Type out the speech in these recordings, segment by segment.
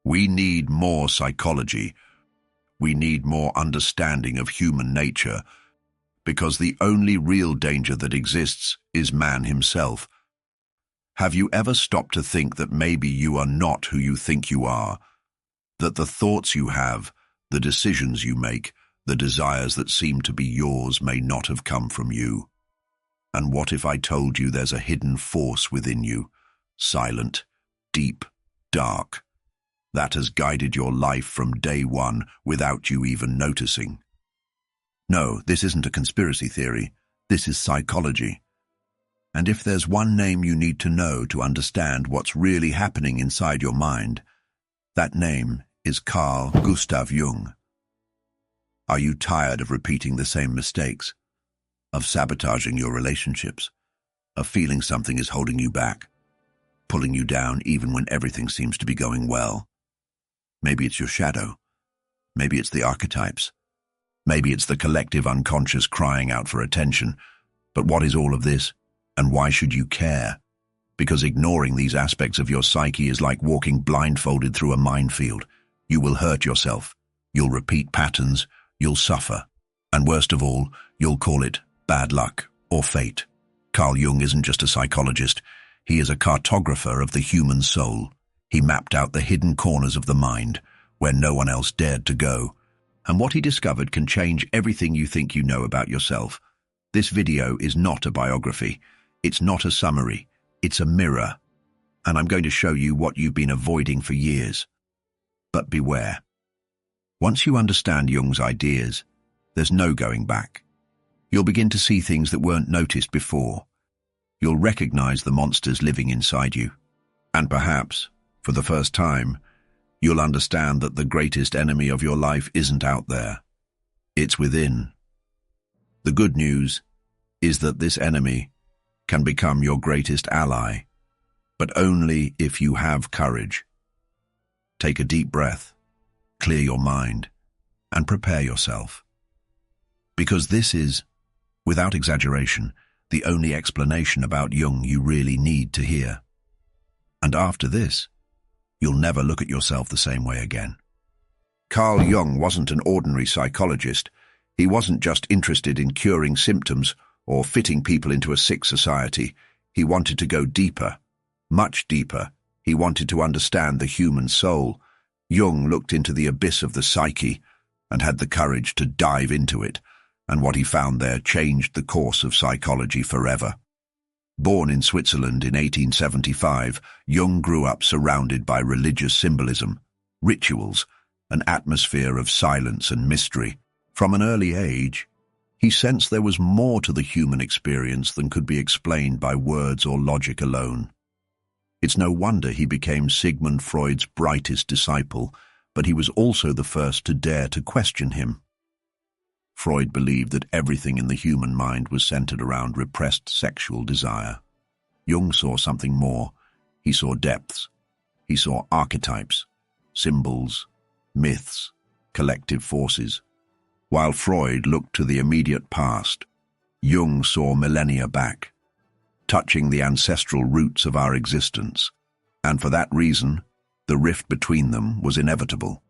We need more psychology. We need more understanding of human nature, because the only real danger that exists is man himself. Have you ever stopped to think that maybe you are not who you think you are? That the thoughts you have, the decisions you make, the desires that seem to be yours may not have come from you? And what if I told you there's a hidden force within you, silent, deep, dark, that has guided your life from day one without you even noticing? No, this isn't a conspiracy theory. This is psychology. And if there's one name you need to know to understand what's really happening inside your mind, that name is Carl Gustav Jung. Are you tired of repeating the same mistakes? Of sabotaging your relationships? Of feeling something is holding you back, pulling you down even when everything seems to be going well? Maybe it's your shadow. Maybe it's the archetypes. Maybe it's the collective unconscious crying out for attention. But what is all of this? And why should you care? Because ignoring these aspects of your psyche is like walking blindfolded through a minefield. You will hurt yourself. You'll repeat patterns. You'll suffer. And worst of all, you'll call it bad luck or fate. Carl Jung isn't just a psychologist. He is a cartographer of the human soul. He mapped out the hidden corners of the mind, where no one else dared to go. And what he discovered can change everything you think you know about yourself. This video is not a biography. It's not a summary. It's a mirror. And I'm going to show you what you've been avoiding for years. But beware. Once you understand Jung's ideas, there's no going back. You'll begin to see things that weren't noticed before. You'll recognize the monsters living inside you. And perhaps, for the first time, you'll understand that the greatest enemy of your life isn't out there. It's within. The good news is that this enemy can become your greatest ally, but only if you have courage. Take a deep breath, clear your mind, and prepare yourself. Because this is, without exaggeration, the only explanation about Jung you really need to hear. And after this, you'll never look at yourself the same way again. Carl Jung wasn't an ordinary psychologist. He wasn't just interested in curing symptoms or fitting people into a sick society. He wanted to go deeper, much deeper. He wanted to understand the human soul. Jung looked into the abyss of the psyche and had the courage to dive into it, and what he found there changed the course of psychology forever. Born in Switzerland in 1875, Jung grew up surrounded by religious symbolism, rituals, an atmosphere of silence and mystery. From an early age, he sensed there was more to the human experience than could be explained by words or logic alone. It's no wonder he became Sigmund Freud's brightest disciple, but he was also the first to dare to question him. Freud believed that everything in the human mind was centered around repressed sexual desire. Jung saw something more. He saw depths. He saw archetypes, symbols, myths, collective forces. While Freud looked to the immediate past, Jung saw millennia back, touching the ancestral roots of our existence, and for that reason, the rift between them was inevitable.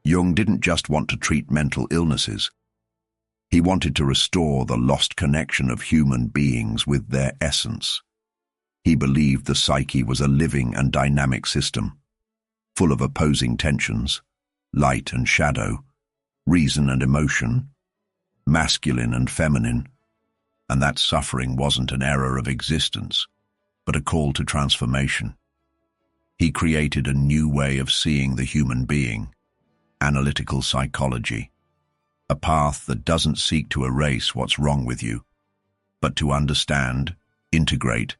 Jung didn't just want to treat mental illnesses. He wanted to restore the lost connection of human beings with their essence. He believed the psyche was a living and dynamic system, full of opposing tensions, light and shadow, reason and emotion, masculine and feminine, and that suffering wasn't an error of existence, but a call to transformation. He created a new way of seeing the human being, analytical psychology, a path that doesn't seek to erase what's wrong with you, but to understand, integrate,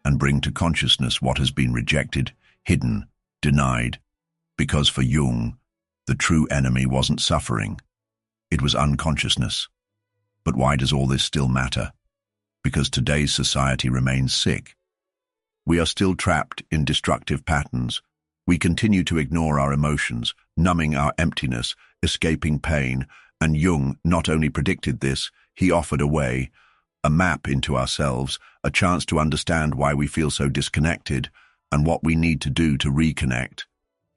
and bring to consciousness what has been rejected, hidden, denied, because for Jung, the true enemy wasn't suffering, it was unconsciousness. But why does all this still matter? Because today's society remains sick. We are still trapped in destructive patterns. We continue to ignore our emotions, numbing our emptiness, escaping pain, and Jung not only predicted this, he offered a way, a map into ourselves, a chance to understand why we feel so disconnected and what we need to do to reconnect.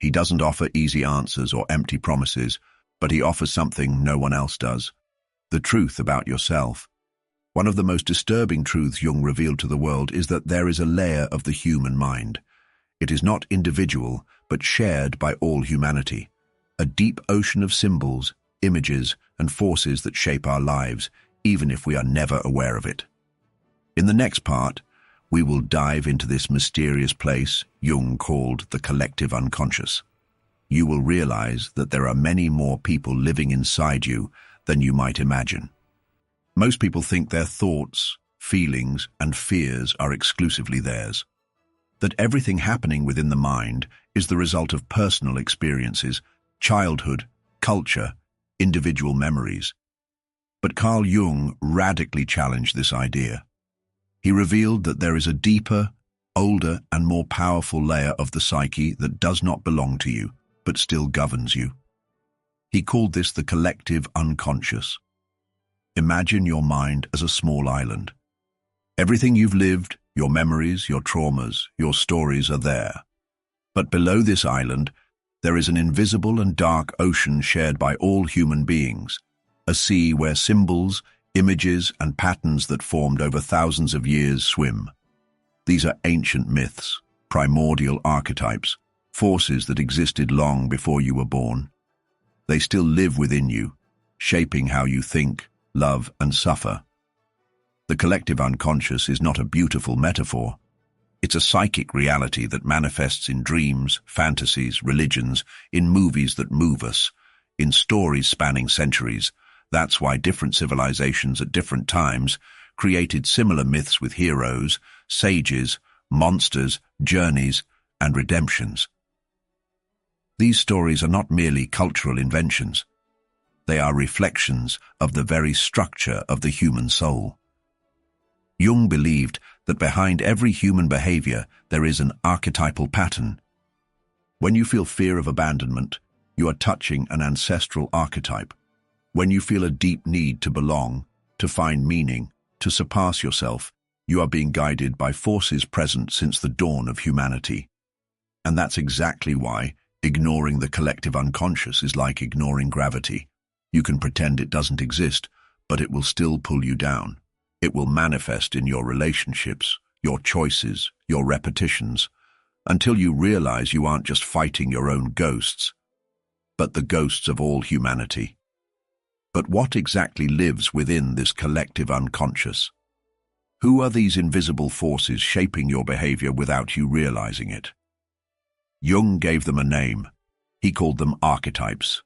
He doesn't offer easy answers or empty promises, but he offers something no one else does: the truth about yourself. One of the most disturbing truths Jung revealed to the world is that there is a layer of the human mind. It is not individual, but shared by all humanity. A deep ocean of symbols, images, and forces that shape our lives, even if we are never aware of it. In the next part, we will dive into this mysterious place Jung called the collective unconscious. You will realize that there are many more people living inside you than you might imagine. Most people think their thoughts, feelings, and fears are exclusively theirs. That everything happening within the mind is the result of personal experiences, childhood, culture, individual memories. But Carl Jung radically challenged this idea. He revealed that there is a deeper, older, and more powerful layer of the psyche that does not belong to you, but still governs you. He called this the collective unconscious. Imagine your mind as a small island. Everything you've lived, your memories, your traumas, your stories are there. But below this island, there is an invisible and dark ocean shared by all human beings, a sea where symbols, images, and patterns that formed over thousands of years swim. These are ancient myths, primordial archetypes, forces that existed long before you were born. They still live within you, shaping how you think, love, and suffer. The collective unconscious is not a beautiful metaphor. It's a psychic reality that manifests in dreams, fantasies, religions, in movies that move us, in stories spanning centuries. That's why different civilizations at different times created similar myths with heroes, sages, monsters, journeys, and redemptions. These stories are not merely cultural inventions. They are reflections of the very structure of the human soul. Jung believed that behind every human behavior there is an archetypal pattern. When you feel fear of abandonment, you are touching an ancestral archetype. When you feel a deep need to belong, to find meaning, to surpass yourself, you are being guided by forces present since the dawn of humanity. And that's exactly why ignoring the collective unconscious is like ignoring gravity. You can pretend it doesn't exist, but it will still pull you down. It will manifest in your relationships, your choices, your repetitions, until you realize you aren't just fighting your own ghosts, but the ghosts of all humanity. But what exactly lives within this collective unconscious? Who are these invisible forces shaping your behavior without you realizing it? Jung gave them a name. He called them archetypes.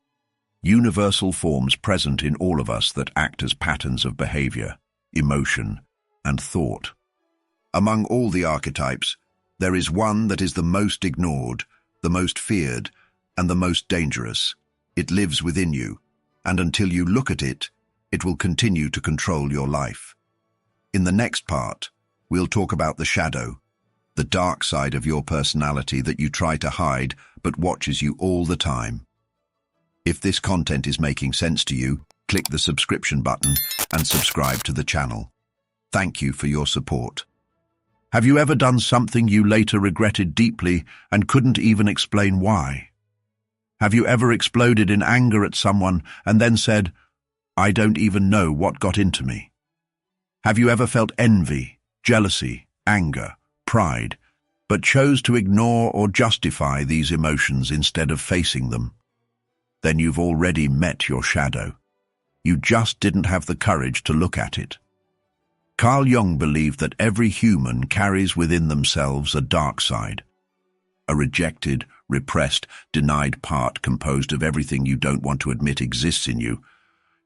Universal forms present in all of us that act as patterns of behavior, emotion, and thought. Among all the archetypes, there is one that is the most ignored, the most feared, and the most dangerous. It lives within you, and until you look at it, it will continue to control your life. In the next part, we'll talk about the shadow, the dark side of your personality that you try to hide but watches you all the time. If this content is making sense to you, click the subscription button and subscribe to the channel. Thank you for your support. Have you ever done something you later regretted deeply and couldn't even explain why? Have you ever exploded in anger at someone and then said, "I don't even know what got into me"? Have you ever felt envy, jealousy, anger, pride, but chose to ignore or justify these emotions instead of facing them? Then you've already met your shadow. You just didn't have the courage to look at it. Carl Jung believed that every human carries within themselves a dark side, a rejected, repressed, denied part composed of everything you don't want to admit exists in you: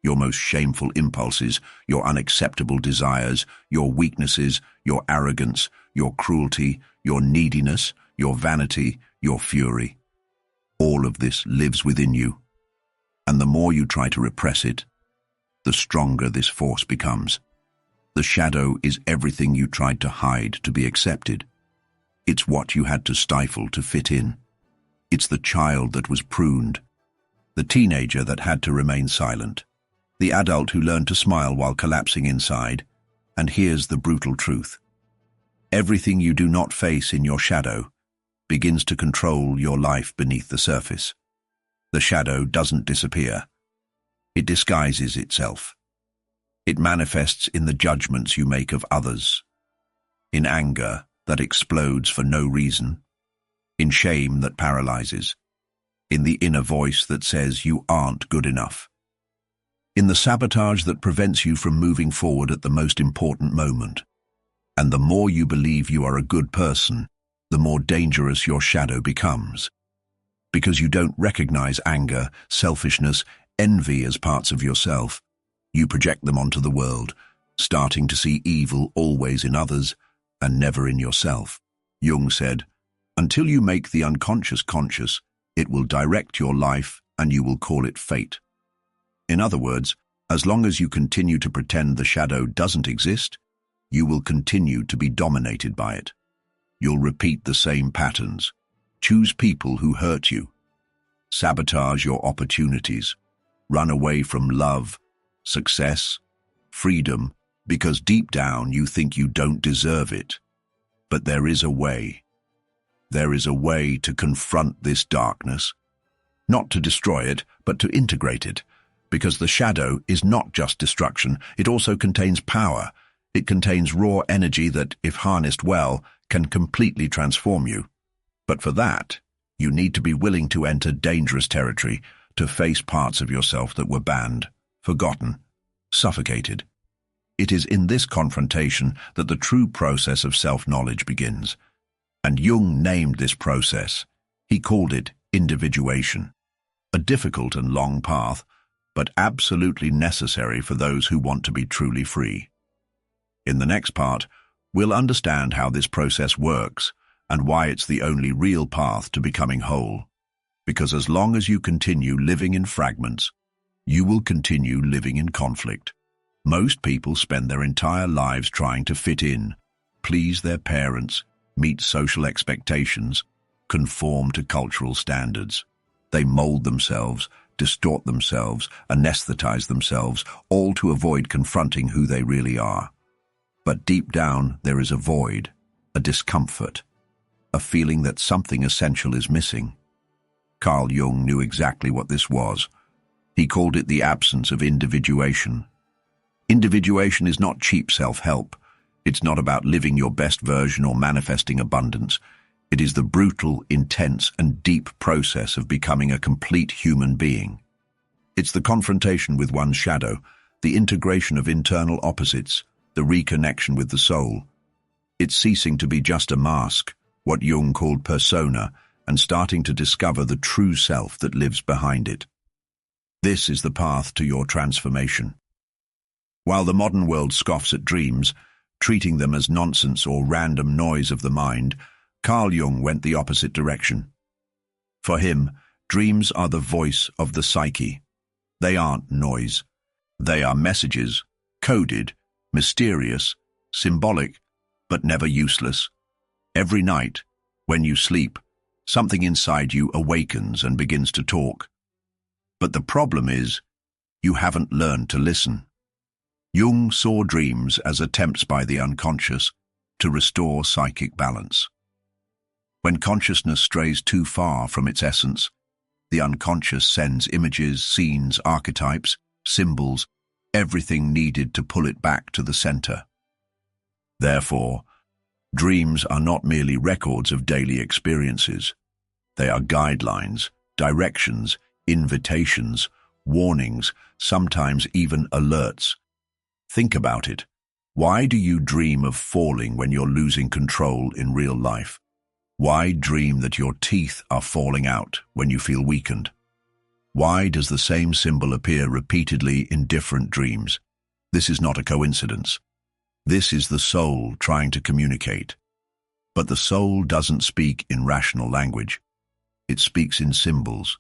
your most shameful impulses, your unacceptable desires, your weaknesses, your arrogance, your cruelty, your neediness, your vanity, your fury. All of this lives within you, and the more you try to repress it, the stronger this force becomes. The shadow is everything you tried to hide to be accepted. It's what you had to stifle to fit in. It's the child that was pruned, the teenager that had to remain silent, the adult who learned to smile while collapsing inside. And here's the brutal truth. Everything you do not face in your shadow, begins to control your life beneath the surface. The shadow doesn't disappear. It disguises itself. It manifests in the judgments you make of others, in anger that explodes for no reason, in shame that paralyzes, in the inner voice that says you aren't good enough, in the sabotage that prevents you from moving forward at the most important moment. And the more you believe you are a good person, the more dangerous your shadow becomes. Because you don't recognize anger, selfishness, envy as parts of yourself, you project them onto the world, starting to see evil always in others and never in yourself. Jung said, "Until you make the unconscious conscious, it will direct your life and you will call it fate." In other words, as long as you continue to pretend the shadow doesn't exist, you will continue to be dominated by it. You'll repeat the same patterns, choose people who hurt you, sabotage your opportunities, run away from love, success, freedom, because deep down you think you don't deserve it. But there is a way. There is a way to confront this darkness, not to destroy it, but to integrate it, because the shadow is not just destruction, it also contains power. It contains raw energy that, if harnessed well, can completely transform you. But for that, you need to be willing to enter dangerous territory, to face parts of yourself that were banned, forgotten, suffocated. It is in this confrontation that the true process of self-knowledge begins. And Jung named this process. He called it individuation. A difficult and long path, but absolutely necessary for those who want to be truly free. In the next part, we'll understand how this process works and why it's the only real path to becoming whole. Because as long as you continue living in fragments, you will continue living in conflict. Most people spend their entire lives trying to fit in, please their parents, meet social expectations, conform to cultural standards. They mold themselves, distort themselves, anesthetize themselves, all to avoid confronting who they really are. But deep down, there is a void, a discomfort, a feeling that something essential is missing. Carl Jung knew exactly what this was. He called it the absence of individuation. Individuation is not cheap self-help. It's not about living your best version or manifesting abundance. It is the brutal, intense, and deep process of becoming a complete human being. It's the confrontation with one's shadow, the integration of internal opposites, the reconnection with the soul. It's ceasing to be just a mask, what Jung called persona, and starting to discover the true self that lives behind it. This is the path to your transformation. While the modern world scoffs at dreams, treating them as nonsense or random noise of the mind, Carl Jung went the opposite direction. For him, dreams are the voice of the psyche. They aren't noise. They are messages, coded, mysterious, symbolic, but never useless. Every night, when you sleep, something inside you awakens and begins to talk. But the problem is, you haven't learned to listen. Jung saw dreams as attempts by the unconscious to restore psychic balance. When consciousness strays too far from its essence, the unconscious sends images, scenes, archetypes, symbols, everything needed to pull it back to the center. Therefore, dreams are not merely records of daily experiences. They are guidelines, directions, invitations, warnings, sometimes even alerts. Think about it. Why do you dream of falling when you're losing control in real life? Why dream that your teeth are falling out when you feel weakened? Why does the same symbol appear repeatedly in different dreams? This is not a coincidence. This is the soul trying to communicate. But the soul doesn't speak in rational language. It speaks in symbols.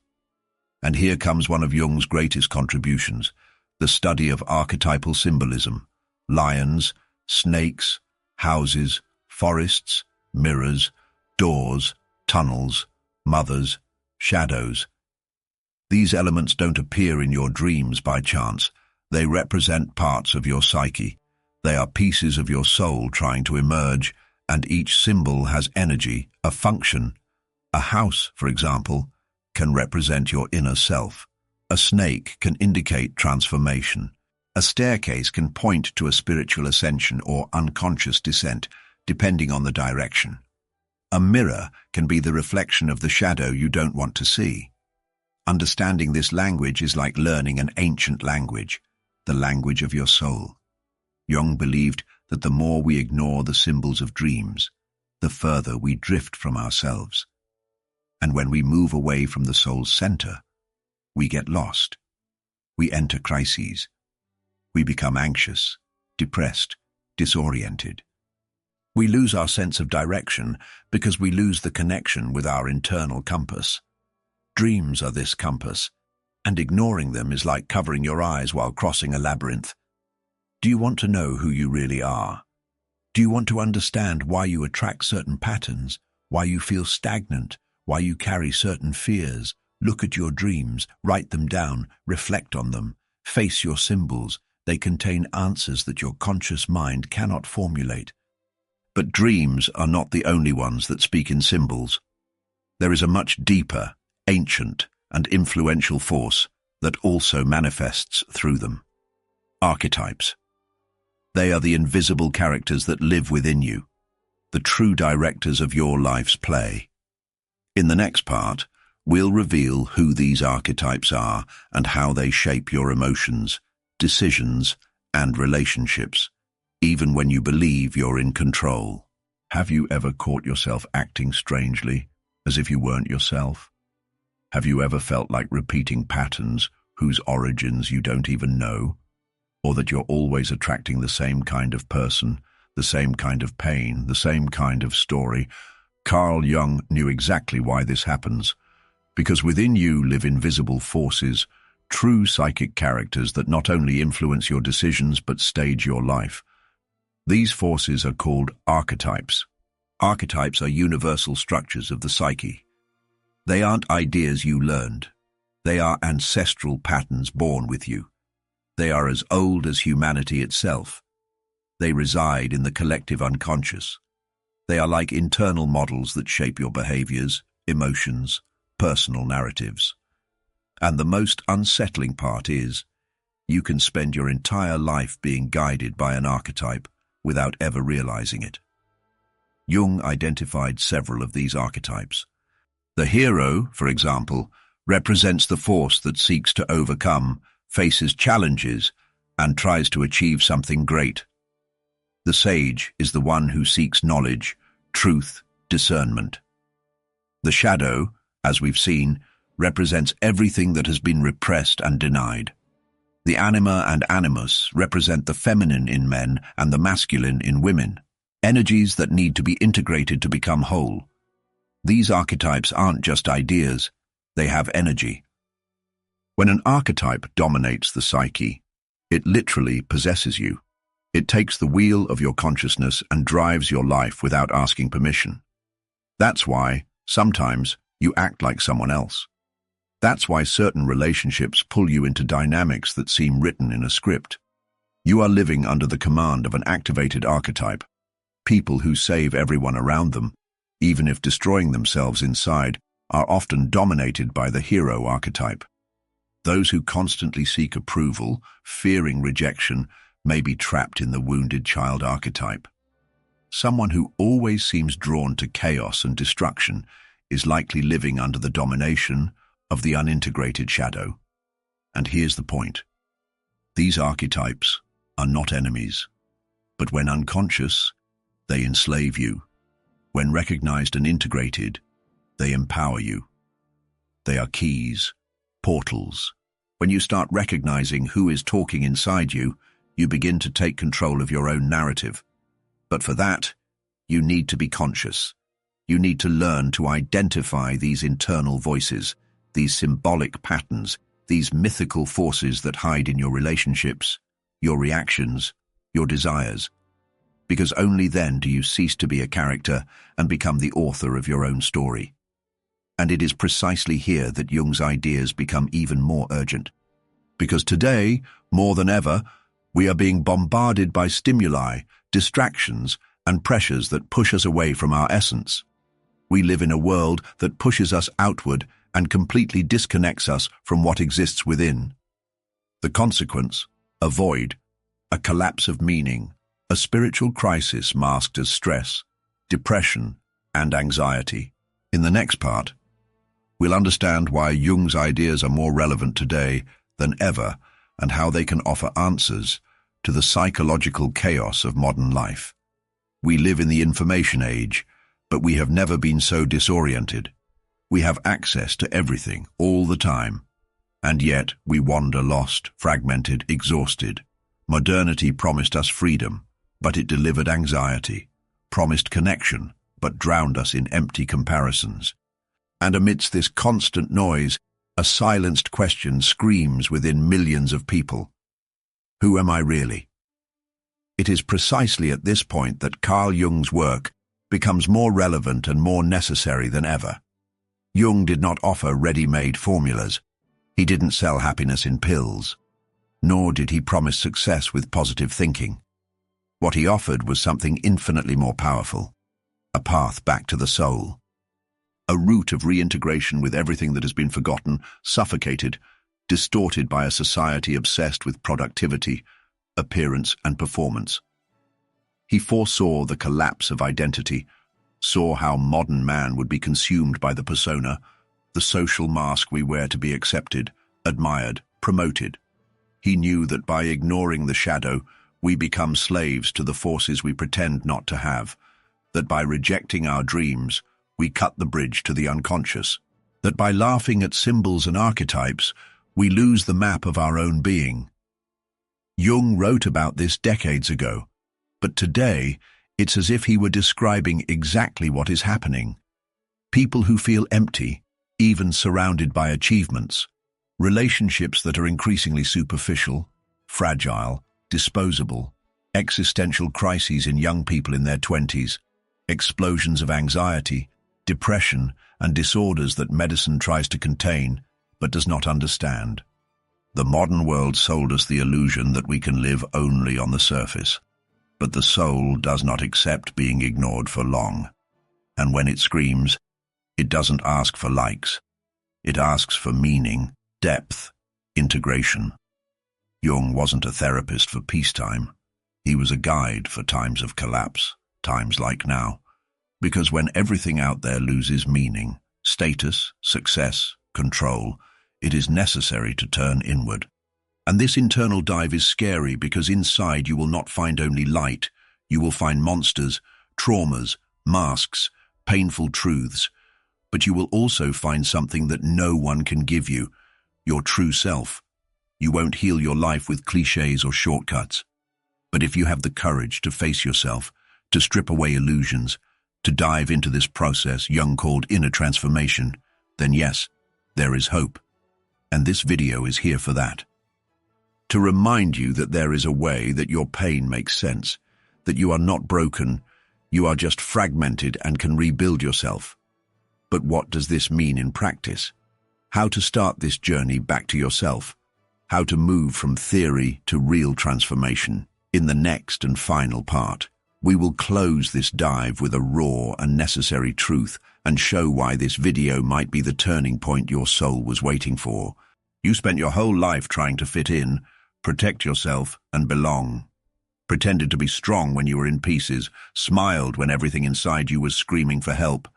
And here comes one of Jung's greatest contributions, the study of archetypal symbolism. Lions, snakes, houses, forests, mirrors, doors, tunnels, mothers, shadows. These elements don't appear in your dreams by chance. They represent parts of your psyche. They are pieces of your soul trying to emerge, and each symbol has energy, a function, A house, for example, can represent your inner self. A snake can indicate transformation. A staircase can point to a spiritual ascension or unconscious descent, depending on the direction. A mirror can be the reflection of the shadow you don't want to see. Understanding this language is like learning an ancient language, the language of your soul. Jung believed that the more we ignore the symbols of dreams, the further we drift from ourselves. And when we move away from the soul's center, we get lost. We enter crises. We become anxious, depressed, disoriented. We lose our sense of direction because we lose the connection with our internal compass. Dreams are this compass, and ignoring them is like covering your eyes while crossing a labyrinth. Do you want to know who you really are? Do you want to understand why you attract certain patterns, why you feel stagnant, why you carry certain fears? Look at your dreams, write them down, reflect on them, face your symbols. They contain answers that your conscious mind cannot formulate. But dreams are not the only ones that speak in symbols. There is a much deeper, ancient, and influential force that also manifests through them. Archetypes. They are the invisible characters that live within you, the true directors of your life's play. In the next part, we'll reveal who these archetypes are and how they shape your emotions, decisions, and relationships, even when you believe you're in control. Have you ever caught yourself acting strangely, as if you weren't yourself? Have you ever felt like repeating patterns whose origins you don't even know? Or that you're always attracting the same kind of person, the same kind of pain, the same kind of story? Carl Jung knew exactly why this happens. Because within you live invisible forces, true psychic characters that not only influence your decisions but stage your life. These forces are called archetypes. Archetypes are universal structures of the psyche. They aren't ideas you learned. They are ancestral patterns born with you. They are as old as humanity itself. They reside in the collective unconscious. They are like internal models that shape your behaviors, emotions, personal narratives. And the most unsettling part is, you can spend your entire life being guided by an archetype without ever realizing it. Jung identified several of these archetypes. The hero, for example, represents the force that seeks to overcome, faces challenges, and tries to achieve something great. The sage is the one who seeks knowledge, truth, discernment. The shadow, as we've seen, represents everything that has been repressed and denied. The anima and animus represent the feminine in men and the masculine in women, energies that need to be integrated to become whole. These archetypes aren't just ideas, they have energy. When an archetype dominates the psyche, it literally possesses you. It takes the wheel of your consciousness and drives your life without asking permission. That's why, sometimes, you act like someone else. That's why certain relationships pull you into dynamics that seem written in a script. You are living under the command of an activated archetype. People who save everyone around them, even if destroying themselves inside, are often dominated by the hero archetype. Those who constantly seek approval, fearing rejection, may be trapped in the wounded child archetype. Someone who always seems drawn to chaos and destruction is likely living under the domination of the unintegrated shadow. And here's the point. These archetypes are not enemies, but when unconscious, they enslave you. When recognized and integrated, they empower you. They are keys, portals. When you start recognizing who is talking inside you, you begin to take control of your own narrative. But for that, you need to be conscious. You need to learn to identify these internal voices, these symbolic patterns, these mythical forces that hide in your relationships, your reactions, your desires. Because only then do you cease to be a character and become the author of your own story. And it is precisely here that Jung's ideas become even more urgent. Because today, more than ever, we are being bombarded by stimuli, distractions, and pressures that push us away from our essence. We live in a world that pushes us outward and completely disconnects us from what exists within. The consequence: a void, a collapse of meaning, a spiritual crisis masked as stress, depression, and anxiety. In the next part, we'll understand why Jung's ideas are more relevant today than ever and how they can offer answers to the psychological chaos of modern life. We live in the information age, but we have never been so disoriented. We have access to everything all the time, and yet we wander lost, fragmented, exhausted. Modernity promised us freedom, but it delivered anxiety, promised connection, but drowned us in empty comparisons. And amidst this constant noise, a silenced question screams within millions of people. Who am I really? It is precisely at this point that Carl Jung's work becomes more relevant and more necessary than ever. Jung did not offer ready-made formulas. He didn't sell happiness in pills, nor did he promise success with positive thinking. What he offered was something infinitely more powerful: a path back to the soul, a route of reintegration with everything that has been forgotten, suffocated, distorted by a society obsessed with productivity, appearance, and performance. He foresaw the collapse of identity, saw how modern man would be consumed by the persona, the social mask we wear to be accepted, admired, promoted. He knew that by ignoring the shadow, we become slaves to the forces we pretend not to have, that by rejecting our dreams, we cut the bridge to the unconscious, that by laughing at symbols and archetypes, we lose the map of our own being. Jung wrote about this decades ago, but today it's as if he were describing exactly what is happening. People who feel empty, even surrounded by achievements, relationships that are increasingly superficial, fragile, disposable, existential crises in young people in their 20s, explosions of anxiety, depression, and disorders that medicine tries to contain but does not understand. The modern world sold us the illusion that we can live only on the surface, but the soul does not accept being ignored for long. And when it screams, it doesn't ask for likes. It asks for meaning, depth, integration. Jung wasn't a therapist for peacetime. He was a guide for times of collapse, times like now. Because when everything out there loses meaning, status, success, control, it is necessary to turn inward. And this internal dive is scary because inside you will not find only light. You will find monsters, traumas, masks, painful truths. But you will also find something that no one can give you: your true self. You won't heal your life with cliches or shortcuts. But if you have the courage to face yourself, to strip away illusions, to dive into this process Jung called inner transformation, then yes, there is hope. And this video is here for that. To remind you that there is a way that your pain makes sense, that you are not broken, you are just fragmented and can rebuild yourself. But what does this mean in practice? How to start this journey back to yourself? How to move from theory to real transformation? In the next and final part, we will close this dive with a raw and necessary truth and show why this video might be the turning point your soul was waiting for. You spent your whole life trying to fit in, protect yourself, and belong. Pretended to be strong when you were in pieces, smiled when everything inside you was screaming for help,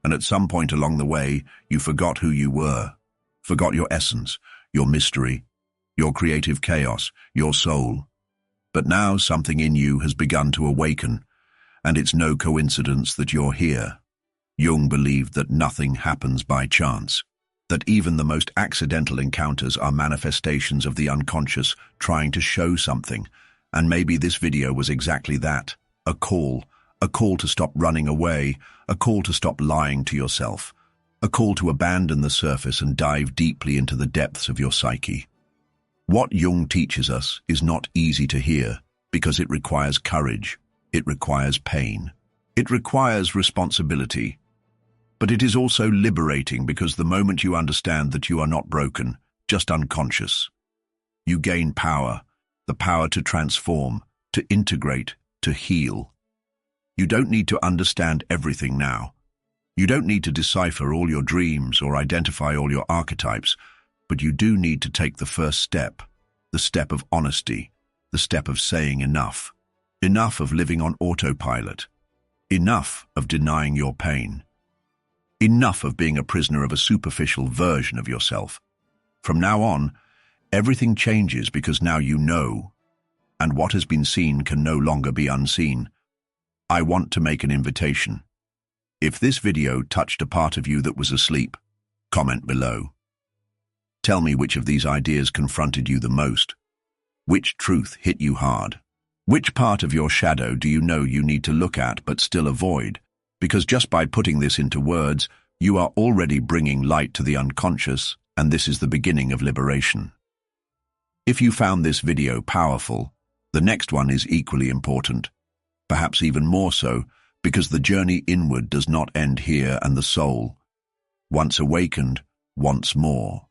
and at some point along the way, you forgot who you were. Forgot your essence, your mystery, your creative chaos, your soul. But now something in you has begun to awaken, and it's no coincidence that you're here. Jung believed that nothing happens by chance, that even the most accidental encounters are manifestations of the unconscious trying to show something, and maybe this video was exactly that, a call to stop running away, a call to stop lying to yourself, a call to abandon the surface and dive deeply into the depths of your psyche. What Jung teaches us is not easy to hear because it requires courage, it requires pain, it requires responsibility. But it is also liberating because the moment you understand that you are not broken, just unconscious, you gain power, the power to transform, to integrate, to heal. You don't need to understand everything now. You don't need to decipher all your dreams or identify all your archetypes, but you do need to take the first step, the step of honesty, the step of saying enough. Enough of living on autopilot. Enough of denying your pain. Enough of being a prisoner of a superficial version of yourself. From now on, everything changes because now you know, and what has been seen can no longer be unseen. I want to make an invitation. If this video touched a part of you that was asleep, comment below. Tell me which of these ideas confronted you the most. Which truth hit you hard? Which part of your shadow do you know you need to look at but still avoid? Because just by putting this into words, you are already bringing light to the unconscious, and this is the beginning of liberation. If you found this video powerful, the next one is equally important, perhaps even more so, because the journey inward does not end here, and the soul, once awakened, wants more.